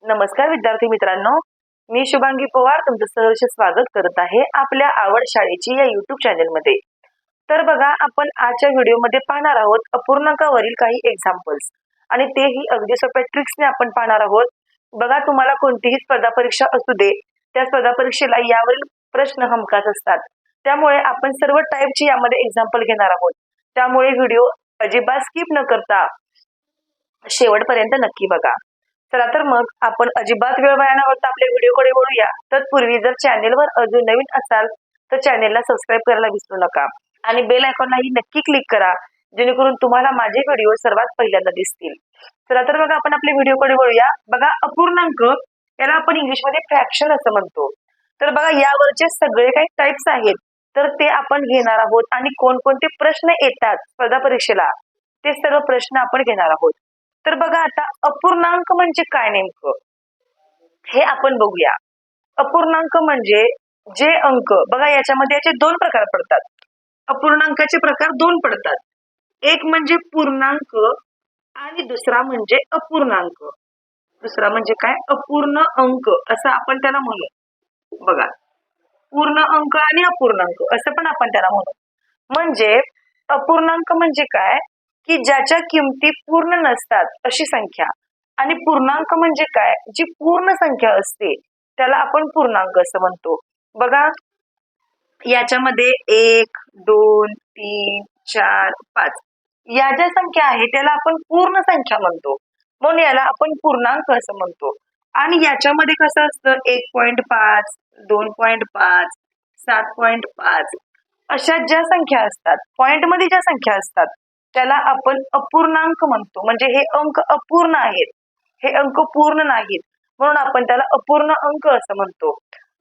नमस्कार विद्यार्थी मित्रांनो, मी शुभांगी पवार तुमचं सहर्ष स्वागत करत आहे आपल्या आवड शाळेची या YouTube चॅनलमध्ये। तर बघा, आपण आजच्या व्हिडिओमध्ये पाहणार आहोत अपूर्णांकावरील काही एक्झाम्पल्स आणि तेही अगदी सोप्या ट्रिक्सने आपण पाहणार आहोत। बघा, तुम्हाला कोणतीही स्पर्धा परीक्षा असू दे, त्या स्पर्धा परीक्षेला यावरील प्रश्न हमखास असतात। त्यामुळे आपण सर्व टाईपची यामध्ये एक्झाम्पल घेणार आहोत। त्यामुळे व्हिडिओ अजिबात स्किप न करता शेवटपर्यंत नक्की बघा। चला तर मग आपण अजिबात वेळ वाया न घालवता आपल्या व्हिडिओकडे वळूया। तत्पूर्वी जर चॅनेलवर अजून नवीन असाल तर चॅनेलला सबस्क्राईब करायला विसरू नका आणि बेल आयकॉनलाही नक्की क्लिक करा, जेणेकरून तुम्हाला माझे व्हिडिओ सर्वात पहिल्यांदा दिसतील। चला तर मग आपण आपल्या व्हिडिओकडे वळूया। बघा, अपूर्णांक याला आपण इंग्लिशमध्ये फ्रॅक्शन असं म्हणतो। तर बघा, यावरचे सगळे काही टाइप्स आहेत तर ते आपण घेणार आहोत आणि कोणकोणते प्रश्न येतात स्पर्धा परीक्षेला ते सर्व प्रश्न आपण घेणार आहोत। तर बघा, आता अपूर्णांक म्हणजे काय नेमकं हे आपण बघूया। अपूर्णांक म्हणजे जे अंक, बघा याच्यामध्ये याचे दोन प्रकार पडतात। अपूर्णांकाचे प्रकार दोन पडतात, एक म्हणजे पूर्णांक आणि दुसरा म्हणजे अपूर्णांक। दुसरा म्हणजे काय? अपूर्ण अंक असं आपण त्याला म्हणू। बघा, पूर्ण अंक आणि अपूर्णांक असं पण आपण त्याला म्हणू। म्हणजे अपूर्णांक म्हणजे काय की ज्याच्या किमती पूर्ण नसतात अशी संख्या, आणि पूर्णांक म्हणजे काय, जी पूर्ण संख्या असते त्याला आपण पूर्णांक असं म्हणतो। बघा, याच्यामध्ये 1, 2, 3, 4, 5 या ज्या संख्या आहेत त्याला आपण पूर्ण संख्या म्हणतो, म्हणून याला आपण पूर्णांक असं म्हणतो। आणि याच्यामध्ये कसं असतं, 1.5, 2.5, 7.5 अशा ज्या संख्या असतात, पॉइंट मध्ये ज्या संख्या असतात त्याला आपण अपूर्णांक म्हणतो। म्हणजे हे अंक अपूर्ण आहेत, हे अंक पूर्ण नाहीत, म्हणून आपण त्याला अपूर्ण अंक असं म्हणतो।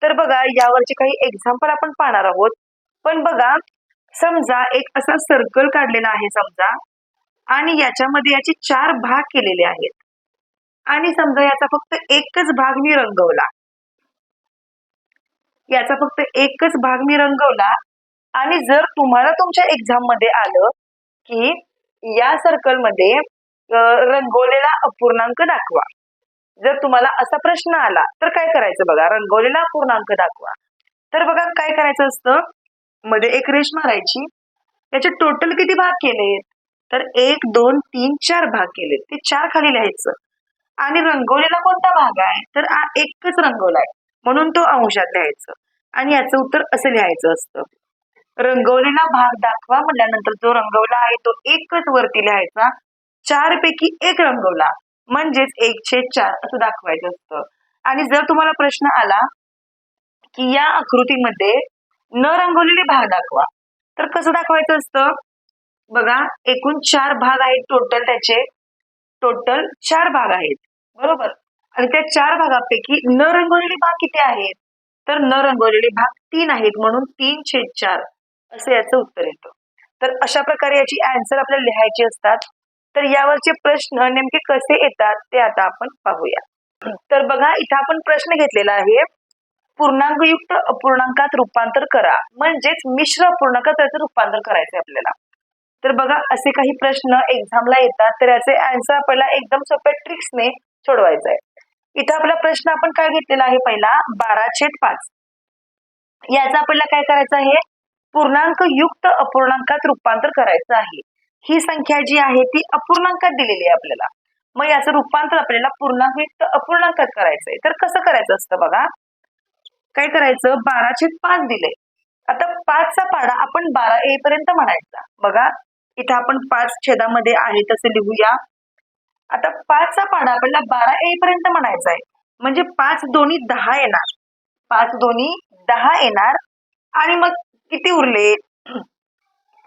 तर बघा, यावरचे काही एक्झाम्पल आपण पाहणार आहोत। पण बघा, समजा एक असा सर्कल काढलेला आहे समजा, आणि याच्यामध्ये याचे 4 भाग केलेले आहेत, आणि समजा याचा फक्त एकच भाग मी रंगवला, याचा फक्त एकच भाग मी रंगवला। आणि जर तुम्हाला तुमच्या एक्झाम मध्ये आलं की या सर्कल मध्ये रंगवलेला अपूर्णांक दाखवा, जर तुम्हाला असा प्रश्न आला तर काय करायचं बघा, रंगवलेला अपूर्णांक दाखवा। तर बघा काय करायचं असतं, मध्ये एक रेष मारायची, याचे टोटल किती भाग केलेत, तर 1, 2, 3, 4 भाग केलेत, ते 4 खाली लिहायचं। आणि रंगवलेला कोणता भाग आहे, तर एकच रंगवलाय म्हणून तो अंशात लिहायचं, आणि याचं उत्तर असं लिहायचं असतं। रंगवलेला भाग दाखवा म्हटल्यानंतर जो रंगवला आहे तो एकच वरती लिहायचा, 4 पैकी 1 रंगवला म्हणजेच 1/4 असं दाखवायचं असतं। आणि जर तुम्हाला प्रश्न आला की या आकृतीमध्ये न रंगवलेले भाग दाखवा, तर कसं दाखवायचं असतं, बघा एकूण 4 भाग आहेत, टोटल 4 भाग आहेत, बरोबर। आणि त्या 4 भागापैकी न रंगवलेले भाग किती आहेत, तर न रंगवलेले भाग 3 आहेत, म्हणून 3/4 असं याचं उत्तर येतं। तर अशा प्रकारे याची आन्सर आपल्याला लिहायची असतात। तर यावरचे प्रश्न नेमके कसे येतात ते आता आपण पाहूया। तर बघा, इथं आपण प्रश्न घेतलेला आहे, पूर्णांकयुक्त अपूर्णांकात रूपांतर करा, म्हणजेच मिश्र अपूर्णांकात त्याचं रूपांतर करायचं आपल्याला। तर बघा, असे काही प्रश्न एक्झामला येतात, तर याचे आन्सर आपल्याला एकदम सोप्या ट्रिक्सने सोडवायचं आहे। इथं आपला प्रश्न आपण काय घेतलेला आहे, पहिला 12/5 याचा आपल्याला काय करायचं आहे, पूर्णांक युक्त अपूर्णांकात रूपांतर करायचं आहे। ही संख्या जी आहे ती अपूर्णांकात दिलेली आहे आपल्याला, मग याचं रूपांतर आपल्याला पूर्णांकयुक्त अपूर्णांकात करायचंय। तर कसं करायचं असतं, बघा काय करायचं, 12/5 दिलंय, आता 5 चा पाढा आपण 12 येईपर्यंत म्हणायचा। बघा, इथं आपण 5 छेदामध्ये आहे तसे लिहूया। आता 5 चा पाढा आपल्याला 12 येईपर्यंत म्हणायचा आहे, म्हणजे 5 दोन्ही 10 येणार, 5 दोन्ही 10 येणार। आणि मग किती उरले,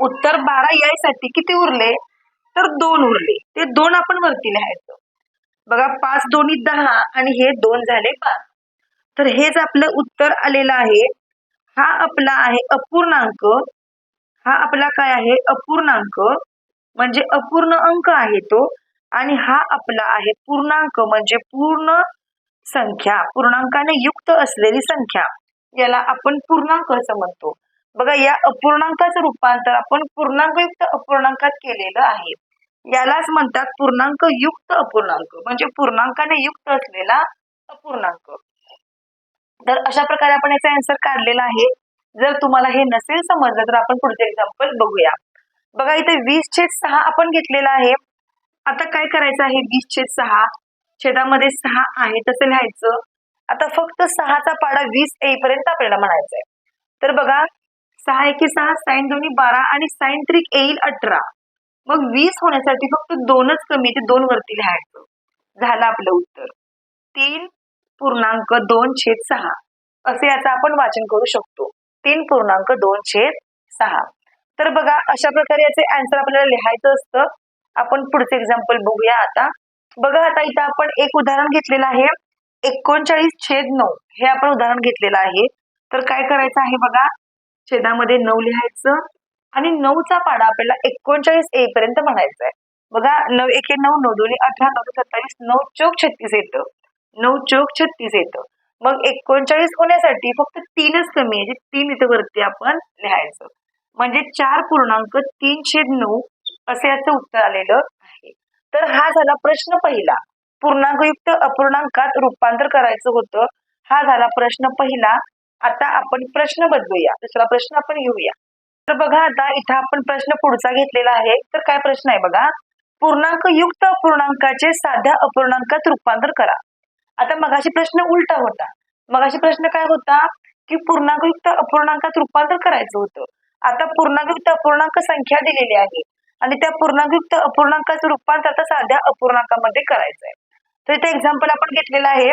उत्तर 12 यायसाठी किती उरले, तर 2 उरले, ते 2 आपण वरती लिहायचं। बघा, 5 दोन्ही 10 आणि हे 2 झाले 5, तर हेच आपलं उत्तर आलेलं आहे। हा आपला आहे अपूर्णांक, हा आपला काय आहे, अपूर्णांक म्हणजे अपूर्ण अंक आहे तो, आणि हा आपला आहे पूर्णांक म्हणजे पूर्ण संख्या, पूर्णांकाने युक्त असलेली संख्या, याला आपण पूर्णांक असं म्हणतो। बघा, या अपूर्णांकाचं रूपांतर आपण पूर्णांकयुक्त अपूर्णांकात केलेलं आहे, यालाच म्हणतात पूर्णांक युक्त अपूर्णांक, म्हणजे पूर्णांकाने युक्त असलेला अपूर्णांक. तर अशा प्रकारे आपण याचा आन्सर काढलेला आहे. जर तुम्हाला हे नसेल समजलं तर आपण पुढचे एक्झाम्पल बघूया. बघा इथे 20/6 आपण घेतलेला आहे. आता काय करायचं आहे, 20/6 छेदामध्ये 6 आहे तसं लिहायचं. आता फक्त 6चा पाडा 20 येईपर्यंत आपल्याला म्हणायचं आहे. तर बघा 6 एके 6, साइन 2 12 आणि साइन 3 येईल 18. मग 20 होण्यासाठी फक्त 2च कमी ते 2 वरती लिहायचं. झालं आपलं उत्तर 3.2/6 असे याचं आपण वाचन करू शकतो. 3.2/6. तर बघा अशा प्रकारे याचे आन्सर आपल्याला लिहायचं असतं. आपण पुढचे एक्झाम्पल बघूया आता. बघा आता इथं आपण एक उदाहरण घेतलेलं आहे 39/9 हे आपण उदाहरण घेतलेलं आहे. तर काय करायचं आहे बघा, छेदामध्ये 9 लिहायचं आणि 9चा पाडा आपल्याला 39 येईपर्यंत म्हणायचा आहे. बघा 9 एके 9, 9 दोन्ही 18, 9 27, 9 चौक 36 येतं. 9 चौक 36 येतं. मग 39 होण्यासाठी फक्त 3च कमी आहे, 3 इथे वरती आपण लिहायचं. म्हणजे 4.3/9 असे याचं उत्तर आलेलं आहे. तर हा झाला प्रश्न पहिला. पूर्णांकयुक्त अपूर्णांकात रूपांतर करायचं होतं. हा झाला प्रश्न पहिला. आता आपण प्रश्न बदलूया, दुसरा प्रश्न आपण घेऊया. तर बघा आता इथं आपण प्रश्न पुढचा घेतलेला आहे. तर काय प्रश्न आहे बघा, पूर्णांकयुक्त अपूर्णांकाचे साध्या अपूर्णांकात रूपांतर करा. आता मगाशी प्रश्न उलटा होता. मगाशी प्रश्न काय होता की पूर्णांकयुक्त अपूर्णांकात रूपांतर करायचं होतं. आता पूर्णांकयुक्त अपूर्णांक संख्या दिलेली आहे आणि त्या पूर्णांकयुक्त अपूर्णांकाचं रूपांतर आता साध्या अपूर्णांकामध्ये करायचं आहे. तर इथे एक्झाम्पल आपण घेतलेलं आहे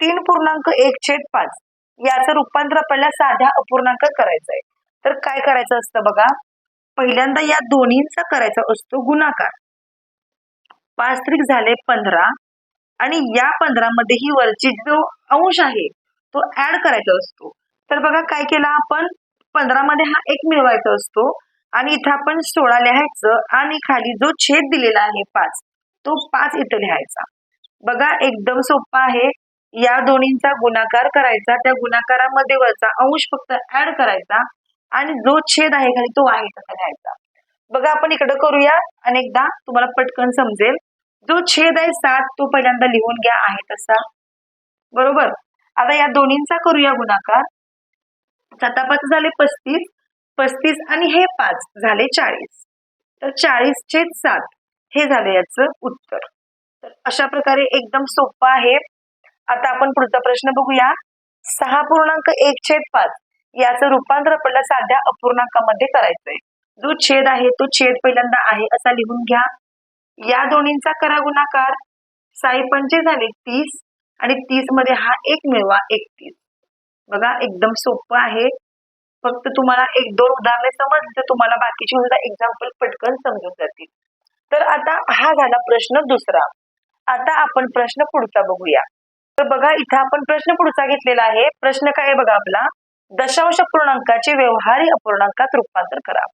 3.1/5 याचं रूपांतर आपल्याला साध्या अपूर्णांकात करायचं आहे. तर काय करायचं असतं बघा, पहिल्यांदा या दोन्हींचा करायचा असतो गुणाकार. 5 त्रिक झाले 15 आणि या 15 मध्ये ही वरची जो अंश आहे तो ऍड करायचा असतो. तर बघा काय केलं आपण, 15 मध्ये हा 1 मिळवायचा असतो आणि इथं आपण 16 लिहायचं आणि खाली जो छेद दिलेला आहे 5 तो 5 इथं लिहायचा. बघा एकदम सोपं आहे. या दोन्हींचा गुणाकार करायचा, त्या गुणाकारामध्ये वरचा अंश फक्त ऍड करायचा आणि जो छेद आहे खाली तो आहे तसा लिहायचा. बघा आपण इकडे करूया अनेकदा, तुम्हाला पटकन समजेल. जो छेद आहे 7 तो पहिल्यांदा लिहून घ्या आहे तसा, बरोबर. आता या दोन्हींचा करूया गुणाकार. 7×5 झाले 35, 35 आणि हे 5 झाले 40. तर 40/7 हे झाले याचं उत्तर. तर अशा प्रकारे एकदम सोपं आहे. आता आपण पुढचा प्रश्न बघूया. 6.1/5 याचं रूपांतर आपल्याला साध्या अपूर्णांकामध्ये करायचंय. जो छेद आहे तो छेद पहिल्यांदा आहे असा लिहून घ्या. या दोन्हींचा करा गुणाकार. 6×5 झाले 30 आणि 30 मध्ये हा 1 मिळवा 31. बघा एकदम सोपं आहे. फक्त तुम्हाला 1-2 उदाहरणे समजली तर तुम्हाला बाकीची सुद्धा एक्झाम्पल पटकन समजून जातील. तर आता हा झाला प्रश्न दुसरा. आता आपण प्रश्न पुढचा बघूया. तर बघा इथं आपण प्रश्न पुढचा घेतलेला आहे. प्रश्न काय आहे बघा आपला, दशांश अपूर्णांकाचे व्यवहारी अपूर्णांकात रूपांतर करा.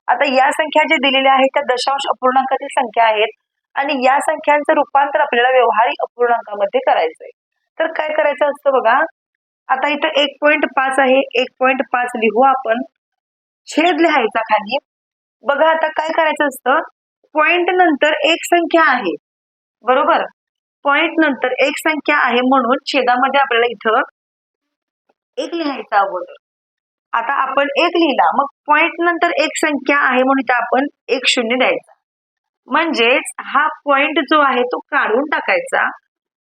आता या संख्या ज्या दिलेल्या आहेत त्या दशांश अपूर्णांकातील संख्या आहेत आणि या संख्यांचं रूपांतर आपल्याला व्यवहारी अपूर्णांकामध्ये करायचंय. तर काय करायचं असतं बघा, आता इथं 1.5 आहे, 1.5 लिहू आपण, छेद लिहायचा खाली. बघा आता काय करायचं असतं, पॉइंट नंतर एक संख्या आहे, बरोबर. पॉइंट नंतर एक संख्या आहे म्हणून छेदामध्ये आपल्याला इथं 1 लिहायचा अगोदर. आता आपण 1 लिहिला, मग पॉइंट नंतर एक संख्या आहे म्हणून इथं आपण 1 0 द्यायचा. म्हणजेच हा पॉइंट जो आहे तो काढून टाकायचा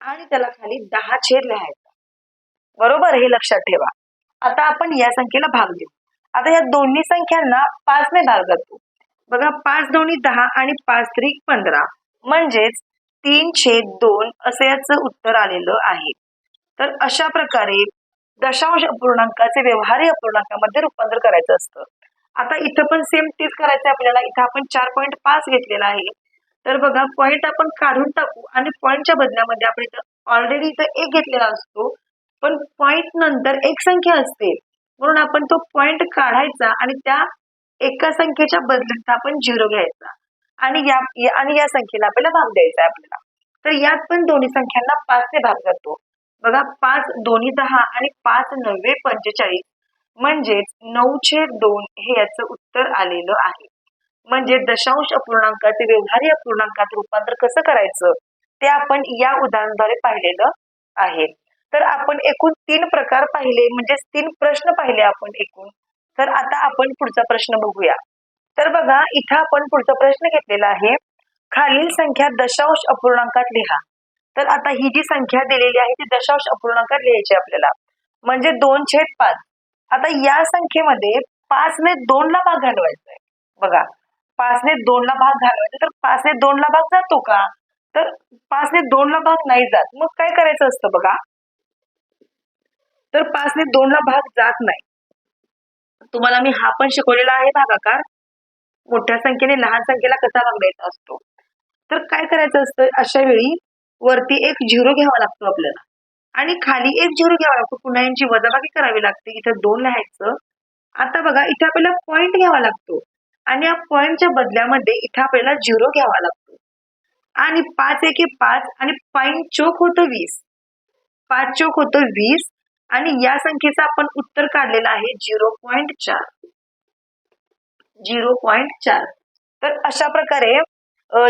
आणि त्याला खाली 10 छेद लिहायचा, बरोबर. हे लक्षात ठेवा. आता आपण या संख्येला भाग देऊ. आता या दोन्ही संख्यांना 5 ने भाग करतो. बघा 5 दोन्ही 10 आणि 5 त्रिक 15 म्हणजेच 3/2 असं याचं उत्तर आलेलं आहे. तर अशा प्रकारे दशांश अपूर्णांकाचे व्यवहारी अपूर्णांकामध्ये रूपांतर करायचं असतं. आता इथं पण सेम तेच करायचं आपल्याला. इथं आपण 4.5 घेतलेला आहे. तर बघा पॉइंट आपण काढून टाकू आणि पॉइंटच्या बदल्यामध्ये आपण इथं ऑलरेडी इथं 1 घेतलेला असतो, पण पॉइंट नंतर एक संख्या असते म्हणून आपण तो पॉइंट काढायचा आणि त्या एका संख्येच्या बदल्यात आपण 0 घ्यायचा आणि या संख्येला आपल्याला भाग द्यायचा आहे आपल्याला. तर यात पण दोन्ही संख्यांना 5 ने भाग करतो. बघा 5 दोन्ही 10 आणि 5 9 45 म्हणजेच 9/2 हे याचं उत्तर आलेलं आहे. म्हणजे दशांश अपूर्णांकाचे व्यवहारी अपूर्णांकात रूपांतर कसं करायचं ते आपण या उदाहरणाद्वारे पाहिलेलं आहे. तर आपण एकूण 3 प्रकार पाहिले, म्हणजे 3 प्रश्न पाहिले आपण एकूण. तर आता आपण पुढचा प्रश्न बघूया. तर बघा, इथं आपण पुढचा प्रश्न घेतलेला आहे, खालील संख्या दशांश अपूर्णांकात लिहा. तर आता ही जी संख्या दिलेली आहे ती दशांश अपूर्णांकात लिहायची आपल्याला, म्हणजे 2/5. आता या संख्येमध्ये 5 ने 2 ला भाग घालवायचा आहे. बघा, 5 ने 2 ला भाग घालवायचा, तर 5 ने 2 ला भाग जातो का? तर 5 ने 2 ला भाग नाही जात. मग काय करायचं असतं बघा, तर 5 ने 2 ला भाग जात नाही. तुम्हाला मी हा पण शिकवलेला आहे भागाकार, मोठ्या संख्येने लहान संख्येला कसा भाग द्यायचा असतो. तर काय करायचं असतं, अशा वेळी वरती एक 0 घ्यावा लागतो आपल्याला आणि खाली एक 0 घ्यावा लागतो. पुन्हा यांची वजाबाकी करावी लागते. इथं 2 लिहायचं. आता बघा, इथे आपल्याला पॉइंट घ्यावा लागतो आणि या पॉइंटच्या बदल्यामध्ये इथे आपल्याला 0 घ्यावा लागतो आणि 5 एके 5 आणि 5 चोक होतं 20. 5 चोक होतं 20 आणि या संख्येचं आपण उत्तर काढलेलं आहे 0.4. 0.4. तर अशा प्रकारे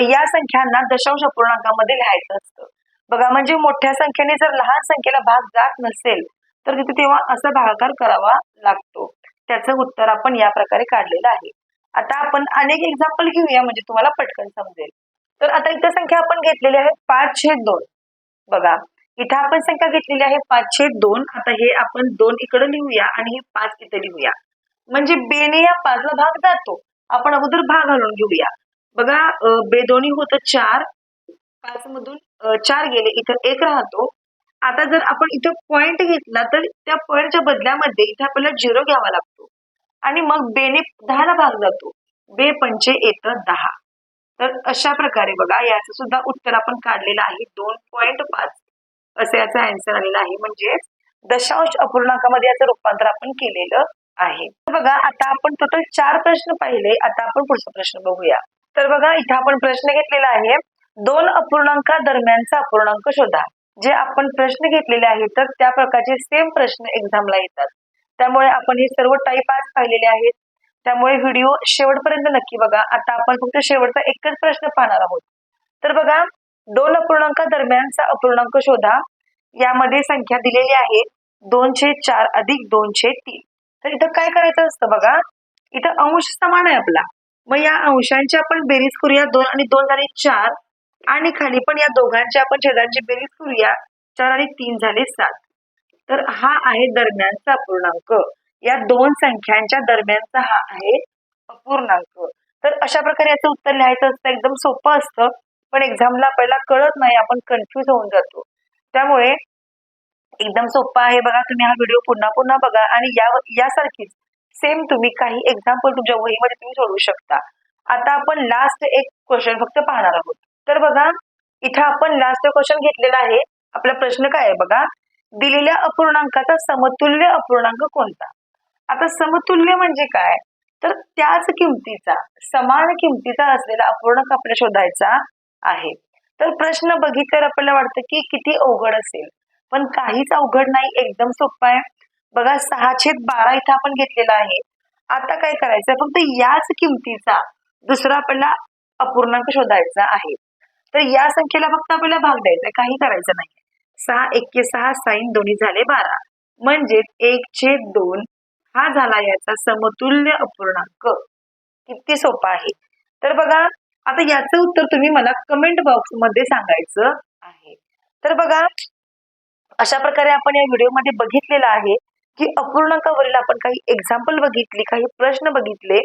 या संख्यांना दशांश अपूर्णांकामध्ये लिहायचं असतं. बघा, म्हणजे मोठ्या संख्येने जर लहान संख्येला भाग जात नसेल तर तिथे तेव्हा असा भागाकार करावा लागतो. त्याचं उत्तर आपण या प्रकारे काढलेलं आहे. आता आपण अनेक एक्झाम्पल घेऊया, म्हणजे तुम्हाला पटकन समजेल. तर आता इथं संख्या आपण घेतलेली आहे 5/2. बघा, इथं आपण संख्या घेतलेली आहे 5/2. आता हे आपण 2 इकडे लिहूया आणि हे 5 इथे लिहूया, म्हणजे बेने या 5 ला भाग जातो. आपण अगोदर भाग घालून घेऊया. बघा, बेदोनी होतं 4, 5 मधून 4 गेले, इथं 1 राहतो. आता जर आपण इथं पॉइंट घेतला तर त्या पॉइंटच्या बदल्यामध्ये इथे आपल्याला 0 घ्यावा लागतो आणि मग बेने 10 ला भाग जातो. बे पंचे येतं 10. तर अशा प्रकारे बघा, याचं सुद्धा उत्तर आपण काढलेलं आहे 2.5 असं याचं आन्सर आलेलं आहे. म्हणजे दशांश अपूर्णांकामध्ये याचं रूपांतर आपण केलेलं आहे. बघा, आता आपण टोटल 4 प्रश्न पाहिले. आता आपण पुढचा प्रश्न बघूया. तर बघा, इथं आपण प्रश्न घेतलेला आहे 2 अपूर्णांका दरम्यानचा अपूर्णांक शोधा. जे आपण प्रश्न घेतलेले आहेत तर त्या प्रकारचे सेम प्रश्न एक्झामला येतात. त्यामुळे आपण हे सर्व टाईप आज पाहिलेले आहेत. त्यामुळे व्हिडिओ शेवटपर्यंत नक्की बघा. आता आपण फक्त शेवटचा एकच प्रश्न पाहणार आहोत. तर बघा, 2 अपूर्णांका दरम्यानचा अपूर्णांक शोधा. यामध्ये संख्या दिलेली आहे 2/4 अधिक 2/3. तर इथं काय करायचं असतं बघा, इथं अंश समान आहे आपला, मग या अंशांची आपण बेरीज करूया. 2 आणि 2 झाले 4 आणि खाली पण या दोघांची आपण छेदांची बेरीज करूया. 4 आणि 3 झाले 7. तर हा आहे दरम्यानचा अपूर्णांक. या दोन संख्यांच्या दरम्यानचा हा आहे अपूर्णांक. तर अशा प्रकारे याचं उत्तर लिहायचं असतं. एकदम सोपं असतं, पण एक्झामला आपल्याला कळत नाही, आपण कन्फ्यूज होऊन जातो. त्यामुळे एकदम सोपं आहे. बघा, तुम्ही हा व्हिडिओ पुन्हा पुन्हा बघा आणि यासारखीच सेम तुम्ही काही एक्झाम्पल तुमच्या वहीमध्ये तुम्ही सोडवू शकता. आता आपण लास्ट एक क्वेश्चन फक्त पाहणार आहोत. तर बघा, इथं आपण लास्ट क्वेश्चन घेतलेला आहे. आपला प्रश्न काय आहे बघा, दिलेल्या अपूर्णांकाचा समतुल्य अपूर्णांक कोणता? आता समतुल्य म्हणजे काय, तर त्याच किमतीचा, समान किमतीचा असलेला अपूर्णांक आपल्याला शोधायचा आहे. तर प्रश्न बघितल्यावर आपल्याला वाटतं की किती अवघड असेल, पण काहीच अवघड नाही, एकदम सोपं आहे. बघा, 6/12 इथं आपण घेतलेला आहे. आता काय करायचं, फक्त याच किमतीचा दुसरा आपल्याला अपूर्णांक शोधायचा आहे. तर या संख्येला फक्त आपल्याला भाग द्यायचा, काही करायचं नाही. 6 एक्के 6 साइन दोन्ही झाले 12, म्हणजे 1/2 हा झाला याचा समतुल्य अपूर्णांक. किती सोपा आहे. तर बघा, आता याचं उत्तर तुम्ही मला कमेंट बॉक्स मध्ये सांगायचं आहे. तर बघा, अशा प्रकारे आपण या व्हिडिओमध्ये बघितलेलं आहे की अपूर्णांकावरील आपण काही एक्झाम्पल बघितली, काही प्रश्न बघितले.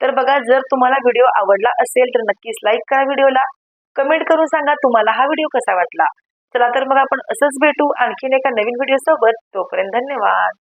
तर बघा, जर तुम्हाला व्हिडिओ आवडला असेल तर नक्कीच लाईक करा व्हिडिओला, कमेंट करून सांगा तुम्हाला हा व्हिडिओ कसा वाटला. चला तर मग आपण असंच भेटू आणखीन एका नवीन व्हिडिओ सोबत. तोपर्यंत धन्यवाद.